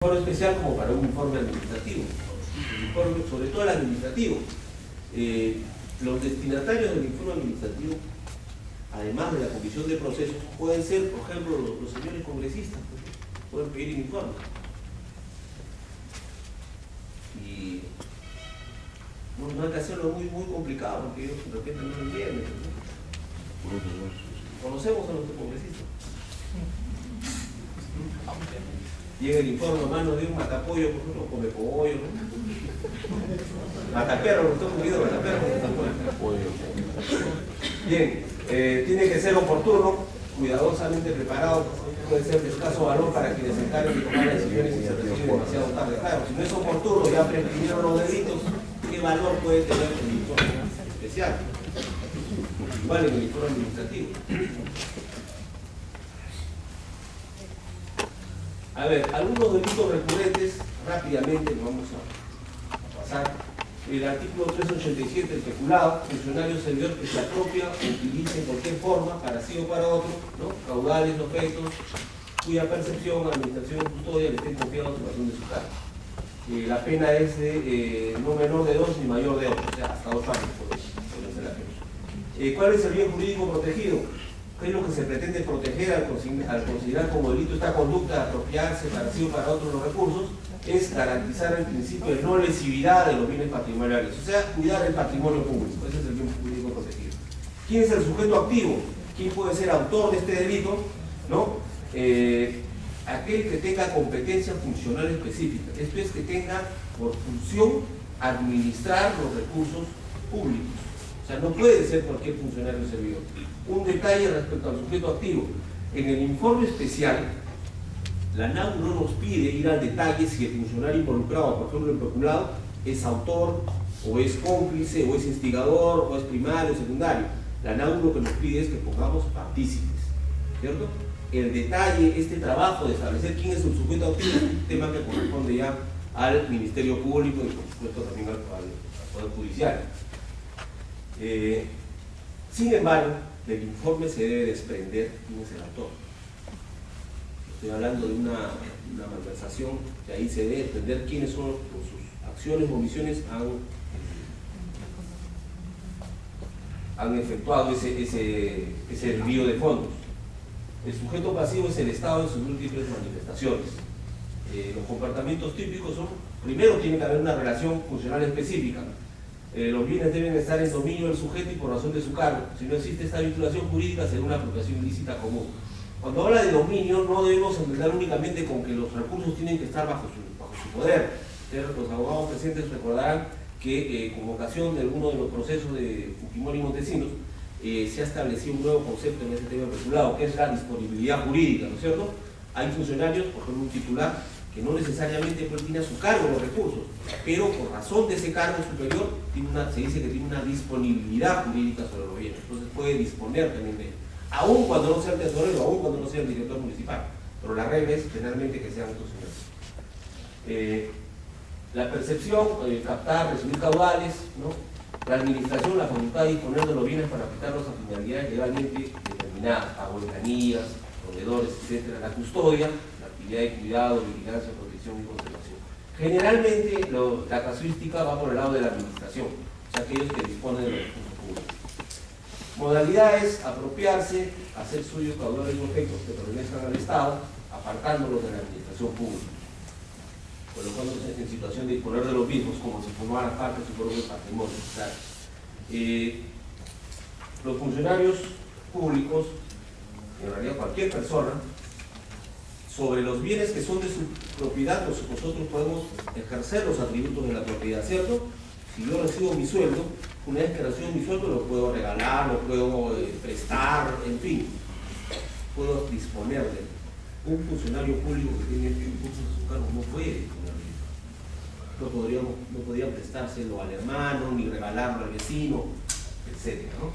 informe especial como para un informe administrativo, sobre todo el administrativo. Los destinatarios del informe administrativo, además de la comisión de procesos, pueden ser, por ejemplo, los señores congresistas, pueden pedir un informe. Y no hay que hacerlo muy complicado, porque ellos de repente no lo entienden, ¿no? Conocemos a nuestros congresistas. Llega el informe a mano de un matapollo, por ejemplo, come pollo, ¿no? Mataperro, lo estoy comiendo, mataperro. Bien, tiene que ser oportuno, cuidadosamente preparado, puede ser de escaso valor para quienes se encarguen de tomar decisiones y se reciben demasiado tarde. Claro, si no es oportuno, ya prescribieron los delitos, ¿qué valor puede tener el informe especial? Igual en el informe administrativo. A ver, algunos delitos recurrentes, rápidamente lo vamos a pasar. El artículo 387, el peculado, funcionario servidor que se apropia o utilice en cualquier forma, para sí o para otro, ¿no? Caudales, objetos, cuya percepción, administración o custodia le estén confiados en razón de su cargo. La pena es de no menor de 2 ni mayor de 8, o sea, hasta 8 años puede ser la pena. ¿Cuál es el bien jurídico protegido? ¿Qué es lo que se pretende proteger al considerar como delito esta conducta de apropiarse para sí o para otros los recursos? Es garantizar el principio de no lesividad de los bienes patrimoniales, o sea, cuidar el patrimonio público. Ese es el bien jurídico protegido. ¿Quién es el sujeto activo? ¿Quién puede ser autor de este delito? ¿No? Aquel que tenga competencia funcional específica, esto es, que tenga por función administrar los recursos públicos. O sea, no puede ser cualquier funcionario o servidor. Un detalle respecto al sujeto activo. En el informe especial, la NAU no nos pide ir al detalle si el funcionario involucrado, por ejemplo el peculado, es autor, o es cómplice, o es instigador, o es primario, o secundario. La NAU lo que nos pide es que pongamos partícipes, ¿cierto? El detalle, este trabajo de establecer quién es el sujeto activo, es un tema que corresponde ya al Ministerio Público y por supuesto también al Poder Judicial. Sin embargo, del informe se debe desprender quién es el autor. Estoy hablando de una malversación, que ahí se debe desprender quiénes son sus acciones o omisiones han efectuado ese desvío de fondos. El sujeto pasivo es el Estado en sus múltiples manifestaciones. Los comportamientos típicos son: primero, tiene que haber una relación funcional específica. Los bienes deben estar en dominio del sujeto y por razón de su cargo. Si no existe esta vinculación jurídica, será una apropiación ilícita común. Cuando habla de dominio, no debemos entender únicamente con que los recursos tienen que estar bajo su poder. Los abogados presentes recordarán que con ocasión de alguno de los procesos de Fujimori y Montesinos, se ha establecido un nuevo concepto en este tema peculado, que es la disponibilidad jurídica, ¿no es cierto? Hay funcionarios, por ejemplo un titular, que no necesariamente tiene a su cargo los recursos, pero por razón de ese cargo superior se dice que tiene una disponibilidad jurídica sobre los bienes, entonces puede disponer también de él, aun cuando no sea el tesorero, aun cuando no sea el director municipal, pero la regla es generalmente que sean funcionarios. La percepción, captar, recibir caudales, ¿no? La administración, la facultad de disponer de los bienes para aplicarlos a finalidades legalmente determinadas, pago de planillas, proveedores, etc. La custodia, la actividad de cuidado, vigilancia, protección y conservación. Generalmente la casuística va por el lado de la administración, o sea, aquellos que disponen de los recursos públicos. Modalidades: apropiarse, hacer suyo caudales y objetos que pertenezcan al Estado, apartándolos de la administración pública, colocándose en situación de disponer de los mismos como si formaran parte de su propio patrimonio. Claro. Los funcionarios públicos, en realidad cualquier persona, sobre los bienes que son de su propiedad, nosotros podemos ejercer los atributos de la propiedad, ¿cierto? Si yo recibo mi sueldo, una vez que recibo mi sueldo lo puedo regalar, lo puedo prestar, en fin, puedo disponer de él. Un funcionario público que tiene recursos a su cargo no puede disponer, no podría prestárselo al hermano, ni regalarlo al vecino, etc., ¿no?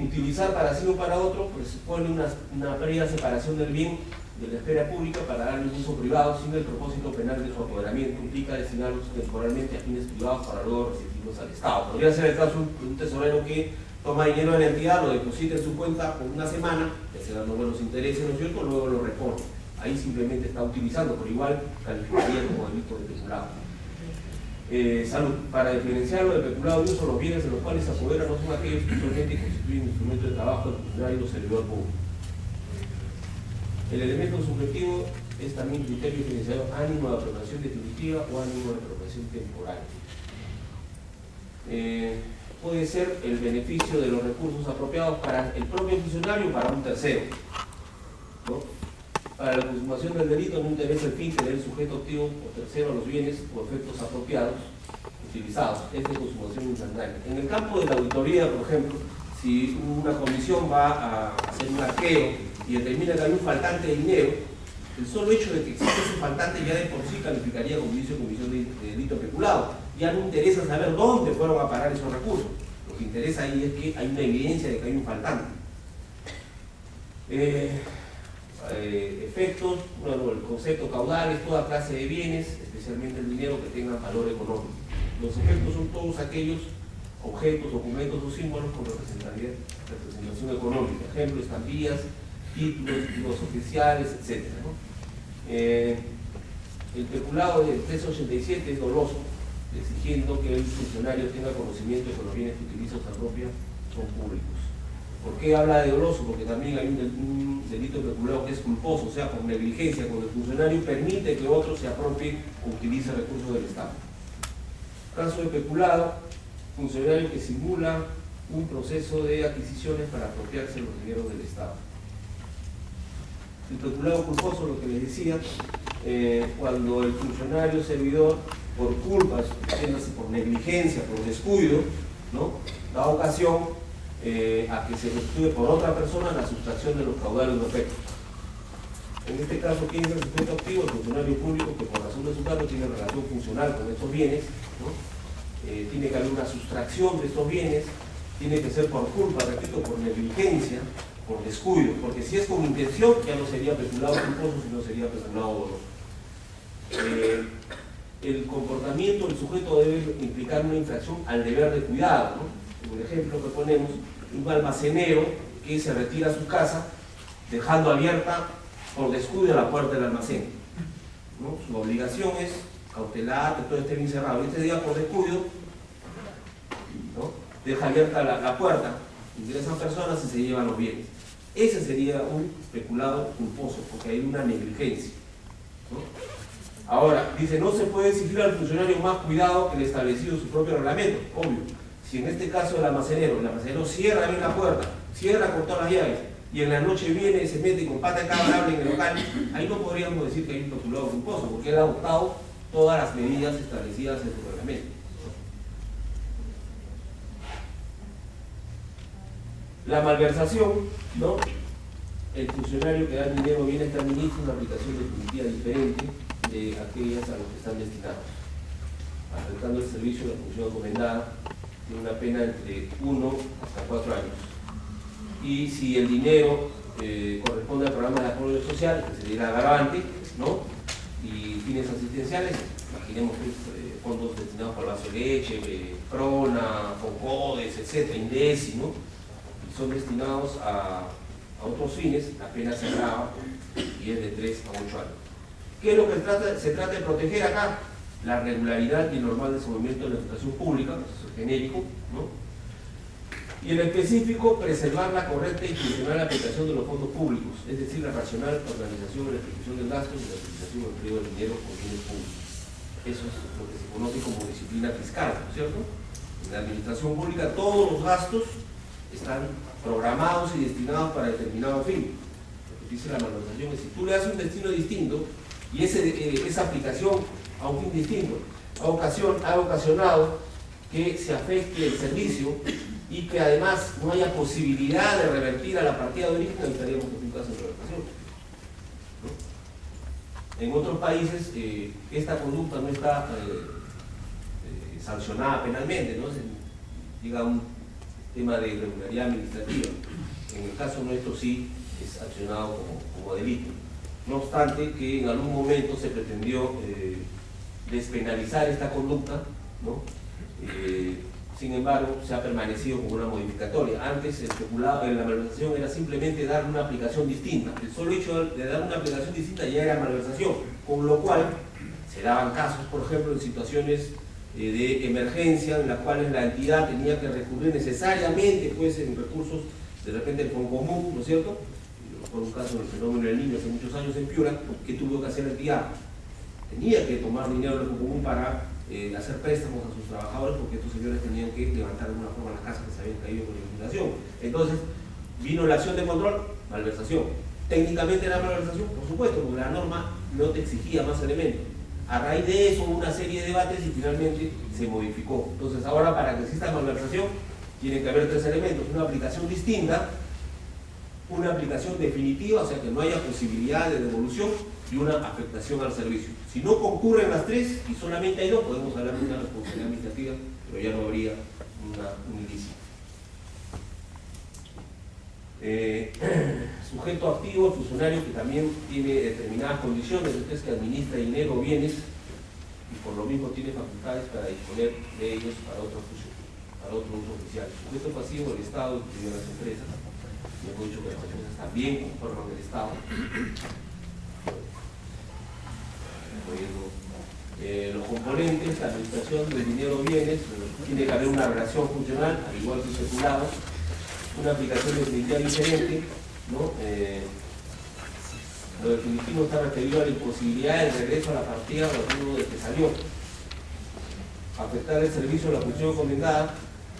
Utilizar para sí o para otro, pues supone una previa separación del bien de la esfera pública para darle un uso privado sin el propósito penal de su apoderamiento. Implica destinarlos temporalmente a fines privados para luego restituirlos al Estado. Podría ser el caso de un tesorero que toma dinero de la entidad, lo deposita en su cuenta por una semana, que se dan buenos intereses, ¿no es cierto?, luego lo repone. Ahí simplemente está utilizando, pero igual calificaría como delito de peculado. Salud. Para diferenciarlo de peculado de uso, los bienes de los cuales se apodera no son aquellos que usualmente constituyen instrumento de trabajo del funcionario o servidor público. El elemento subjetivo es también criterio diferenciador: ánimo de apropiación definitiva o ánimo de apropiación temporal. Puede ser el beneficio de los recursos apropiados para el propio funcionario o para un tercero, ¿no? Para la consumación del delito no interesa el fin que dé el sujeto activo o tercero a los bienes o efectos apropiados utilizados. Es de consumación instantánea. En el campo de la auditoría, por ejemplo, si una comisión va a hacer un arqueo y determina que hay un faltante de dinero, el solo hecho de que existe ese faltante ya de por sí calificaría como inicio de comisión de delito peculado. Ya no interesa saber dónde fueron a parar esos recursos. Lo que interesa ahí es que hay una evidencia de que hay un faltante. Efectos, bueno, el concepto caudal es toda clase de bienes, especialmente el dinero que tenga valor económico. Los efectos son todos aquellos objetos, documentos o símbolos con representación económica. Ejemplo, estampillas, títulos oficiales, etc., ¿no? El peculado del 387 es doloso, exigiendo que el funcionario tenga conocimiento de que los bienes que utiliza o se apropia son públicos. ¿Por qué habla de doloso? Porque también hay un delito peculado que es culposo, o sea, por negligencia, cuando el funcionario permite que otro se apropie o utilice recursos del Estado. Caso de peculado: funcionario que simula un proceso de adquisiciones para apropiarse de los dineros del Estado. El peculado culposo, lo que les decía, cuando el funcionario servidor, por culpas, por negligencia, por descuido, ¿no?, da ocasión a que se efectúe por otra persona la sustracción de los caudales de efectos. En este caso, ¿quién es el sujeto activo? El funcionario público, que por razón de su cargo tiene relación funcional con estos bienes, ¿no? Tiene que haber una sustracción de estos bienes, tiene que ser por culpa, repito, por negligencia, por descuido, porque si es con intención ya no sería peculado culposo, sino sería peculado doloso. El comportamiento del sujeto debe implicar una infracción al deber de cuidado, ¿no? Por ejemplo, que ponemos un almacenero que se retira a su casa dejando abierta por descuido la puerta del almacén, ¿no? Su obligación es cautelar que todo esté bien cerrado. Este día, por descuido, ¿no?, deja abierta la puerta, ingresan personas y se llevan los bienes. Ese sería un peculado culposo, porque hay una negligencia, ¿no? Ahora, dice, no se puede exigir al funcionario más cuidado que el establecido en su propio reglamento. Obvio, si en este caso el almacenero cierra bien la puerta, cierra con todas las llaves, y en la noche viene y se mete con pata de cabra en el local, ahí no podríamos decir que hay un peculado culposo, porque él ha adoptado todas las medidas establecidas en su reglamento. La malversación, ¿no? El funcionario que da dinero o bienes que administra una aplicación definitiva diferente de aquellas a las que están destinados, afectando el servicio de la función encomendada, tiene una pena entre 1 hasta 4 años. Y si el dinero corresponde al programa de apoyo social, que sería el agravante, ¿no?, y fines asistenciales, imaginemos fondos destinados para el vaso de leche, Prona, Foncodes, etc., INDECI, ¿no?, y son destinados a otros fines, la pena se agrava y es de 3 a 8 años. ¿Qué es lo que se trata de proteger acá? La regularidad y el normal desenvolvimiento de la administración pública, eso es genérico, ¿no? Y en específico, preservar la correcta y funcional aplicación de los fondos públicos, es decir, la racional organización y la ejecución del gasto y la utilización del empleo del dinero con bienes públicos. Eso es lo que se conoce como disciplina fiscal, ¿no es cierto? En la administración pública todos los gastos están programados y destinados para determinado fin. Lo que dice la malversación es, si tú le das un destino distinto y esa aplicación a un fin distinto ha ocasionado que se afecte el servicio y que además no haya posibilidad de revertir a la partida de origen, estaríamos en un caso de reversación, ¿no? En otros países esta conducta no está sancionada penalmente, ¿no? Llega a un tema de irregularidad administrativa. En el caso nuestro sí es accionado como delito. No obstante que en algún momento se pretendió despenalizar esta conducta, ¿no? sin embargo, se ha permanecido como una modificatoria. Antes, el especulado en la malversación era simplemente dar una aplicación distinta. El solo hecho de dar una aplicación distinta ya era malversación, con lo cual se daban casos, por ejemplo, en situaciones de emergencia en las cuales la entidad tenía que recurrir necesariamente pues, en recursos de repente del Fondo Común, ¿no es cierto? Por un caso del fenómeno del Niño hace muchos años en Piura, que tuvo que hacer la entidad. Tenía que tomar dinero del Fondo Común para hacer préstamos a sus trabajadores, porque estos señores tenían que levantar de alguna forma las casas que se habían caído con la inundación. Entonces, vino la acción de control, malversación. Técnicamente era malversación, por supuesto, porque la norma no te exigía más elementos. A raíz de eso hubo una serie de debates y finalmente se modificó. Entonces ahora para que exista malversación tienen que haber tres elementos: una aplicación distinta, una aplicación definitiva, o sea que no haya posibilidad de devolución, y una afectación al servicio. Si no concurren las tres y solamente hay dos, podemos hablar de una responsabilidad administrativa, pero ya no habría un ilícito. Sujeto activo, funcionario que también tiene determinadas condiciones, es que administra dinero o bienes y por lo mismo tiene facultades para disponer de ellos para otro uso oficial. Sujeto pasivo, el Estado y las empresas. Ya hemos dicho que las empresas también conforman el Estado. Los componentes, la administración del dinero o bienes, tiene que haber una relación funcional, al igual que especulado, una aplicación definitiva diferente, ¿no? Lo definitivo está referido a la imposibilidad del regreso a la partida o al modo de que salió. Afectar el servicio a la función encomendada,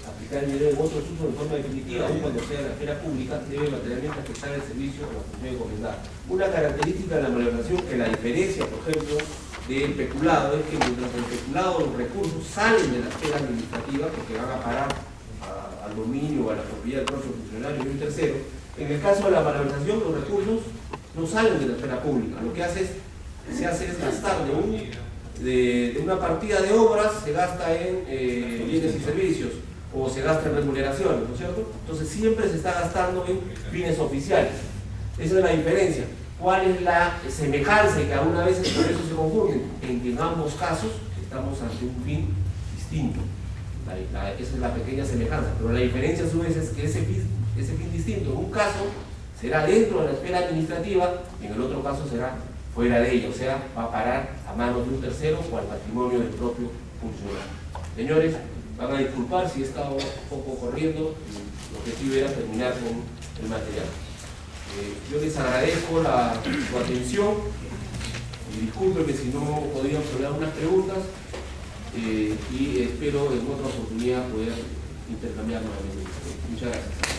aplicar el dinero en otros usos de forma definitiva, aun cuando sea en la esfera pública, debe materialmente afectar el servicio a la función encomendada. Una característica de la malversación, que la diferencia, por ejemplo, del peculado, es que mientras el peculado los recursos salen de la esfera administrativa, porque van a parar al dominio o a la propiedad del propio funcionario y un tercero, en el caso de la malversación los recursos no salen de la esfera pública. Lo que se hace es gastar de una partida de obras, se gasta en bienes y servicios, o se gasta en remuneraciones, ¿no es cierto? Entonces siempre se está gastando en fines oficiales. Esa es la diferencia. ¿Cuál es la semejanza? Y que algunas veces por eso se confunden, en que en ambos casos estamos ante un fin distinto. Esa es la pequeña semejanza, pero la diferencia a su vez es que ese fin distinto en un caso será dentro de la esfera administrativa y en el otro caso será fuera de ella, o sea, va a parar a manos de un tercero o al patrimonio del propio funcionario. Señores, van a disculpar si he estado un poco corriendo, el objetivo era terminar con el material. Yo les agradezco su atención y discúlpenme si no podían formular unas preguntas y espero en otra oportunidad poder intercambiar nuevamente. Muchas gracias.